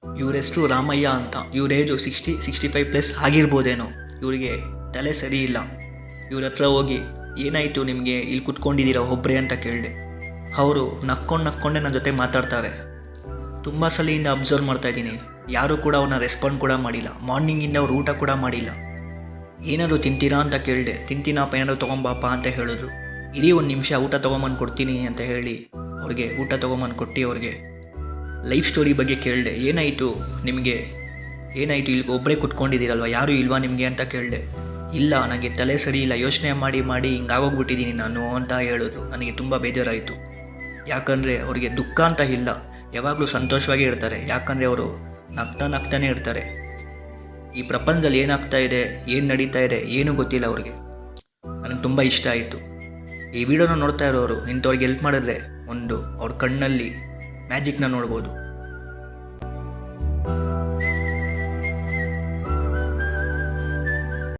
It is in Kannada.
ಇವ್ರ ಹೆಸರು ರಾಮಯ್ಯ ಅಂತ. ಇವ್ರ ಏಜು 65+ ಆಗಿರ್ಬೋದೇನೋ. ಇವರಿಗೆ ತಲೆ ಸರಿ ಇಲ್ಲ. ಇವ್ರ ಹತ್ರ ಹೋಗಿ ಏನಾಯಿತು ನಿಮಗೆ, ಇಲ್ಲಿ ಕುತ್ಕೊಂಡಿದ್ದೀರಾ ಒಬ್ಬರೇ ಅಂತ ಕೇಳಿದೆ. ಅವರು ನಕ್ಕೊಂಡೇ ನನ್ನ ಜೊತೆ ಮಾತಾಡ್ತಾರೆ. ತುಂಬ ಸಲಿಯಿಂದ ಅಬ್ಸರ್ವ್ ಮಾಡ್ತಾಯಿದ್ದೀನಿ, ಯಾರೂ ಕೂಡ ಅವ್ರನ್ನ ರೆಸ್ಪಾಂಡ್ ಕೂಡ ಮಾಡಿಲ್ಲ. ಮಾರ್ನಿಂಗಿಂದ ಅವ್ರು ಊಟ ಕೂಡ ಮಾಡಿಲ್ಲ. ಏನಾದರೂ ತಿಂತೀರಾ ಅಂತ ಕೇಳಿದೆ. ತಿಂತೀನಪ್ಪ, ಏನಾದರೂ ತೊಗೊಂಬಾಪ ಅಂತ ಹೇಳಿದ್ರು. ಇಡೀ ಒಂದು ನಿಮಿಷ ಊಟ ತೊಗೊಂಬಂದು ಕೊಡ್ತೀನಿ ಅಂತ ಹೇಳಿ ಅವ್ರಿಗೆ ಊಟ ತೊಗೊಂಬಂದು ಕೊಟ್ಟು ಅವ್ರಿಗೆ ಲೈಫ್ ಸ್ಟೋರಿ ಬಗ್ಗೆ ಕೇಳಿದೆ. ಏನಾಯಿತು ನಿಮಗೆ, ಏನಾಯಿತು, ಇಲ್ಲಿ ಒಬ್ಬರೇ ಕುತ್ಕೊಂಡಿದ್ದೀರಲ್ವ, ಯಾರೂ ಇಲ್ವಾ ನಿಮಗೆ ಅಂತ ಕೇಳಿದೆ. ಇಲ್ಲ, ನನಗೆ ತಲೆ ಸರಿ ಇಲ್ಲ, ಯೋಚನೆ ಮಾಡಿ ಹಿಂಗಾಗೋಗ್ಬಿಟ್ಟಿದ್ದೀನಿ ನಾನು ಅಂತ ಹೇಳಿದ್ರು. ನನಗೆ ತುಂಬ ಬೇಜಾರಾಯಿತು. ಯಾಕಂದರೆ ಅವ್ರಿಗೆ ದುಃಖ ಅಂತ ಇಲ್ಲ, ಯಾವಾಗಲೂ ಸಂತೋಷವಾಗೇ ಇರ್ತಾರೆ. ಯಾಕಂದರೆ ಅವರು ನಗ್ತಾನೇ ಇರ್ತಾರೆ. ಈ ಪ್ರಪಂಚದಲ್ಲಿ ಏನಾಗ್ತಾ ಇದೆ, ಏನು ನಡೀತಾ ಇದೆ ಏನೂ ಗೊತ್ತಿಲ್ಲ ಅವ್ರಿಗೆ. ನನಗೆ ತುಂಬ ಇಷ್ಟ ಆಯಿತು. ಈ ವಿಡಿಯೋನ ನೋಡ್ತಾ ಇರೋರು ಇಂಥವ್ರಿಗೆ ಹೆಲ್ಪ್ ಮಾಡಿದ್ರೆ ಅವ್ರ ಕಣ್ಣಲ್ಲಿ ಮ್ಯಾಜಿಕ್ನ ನೋಡ್ಬೋದು.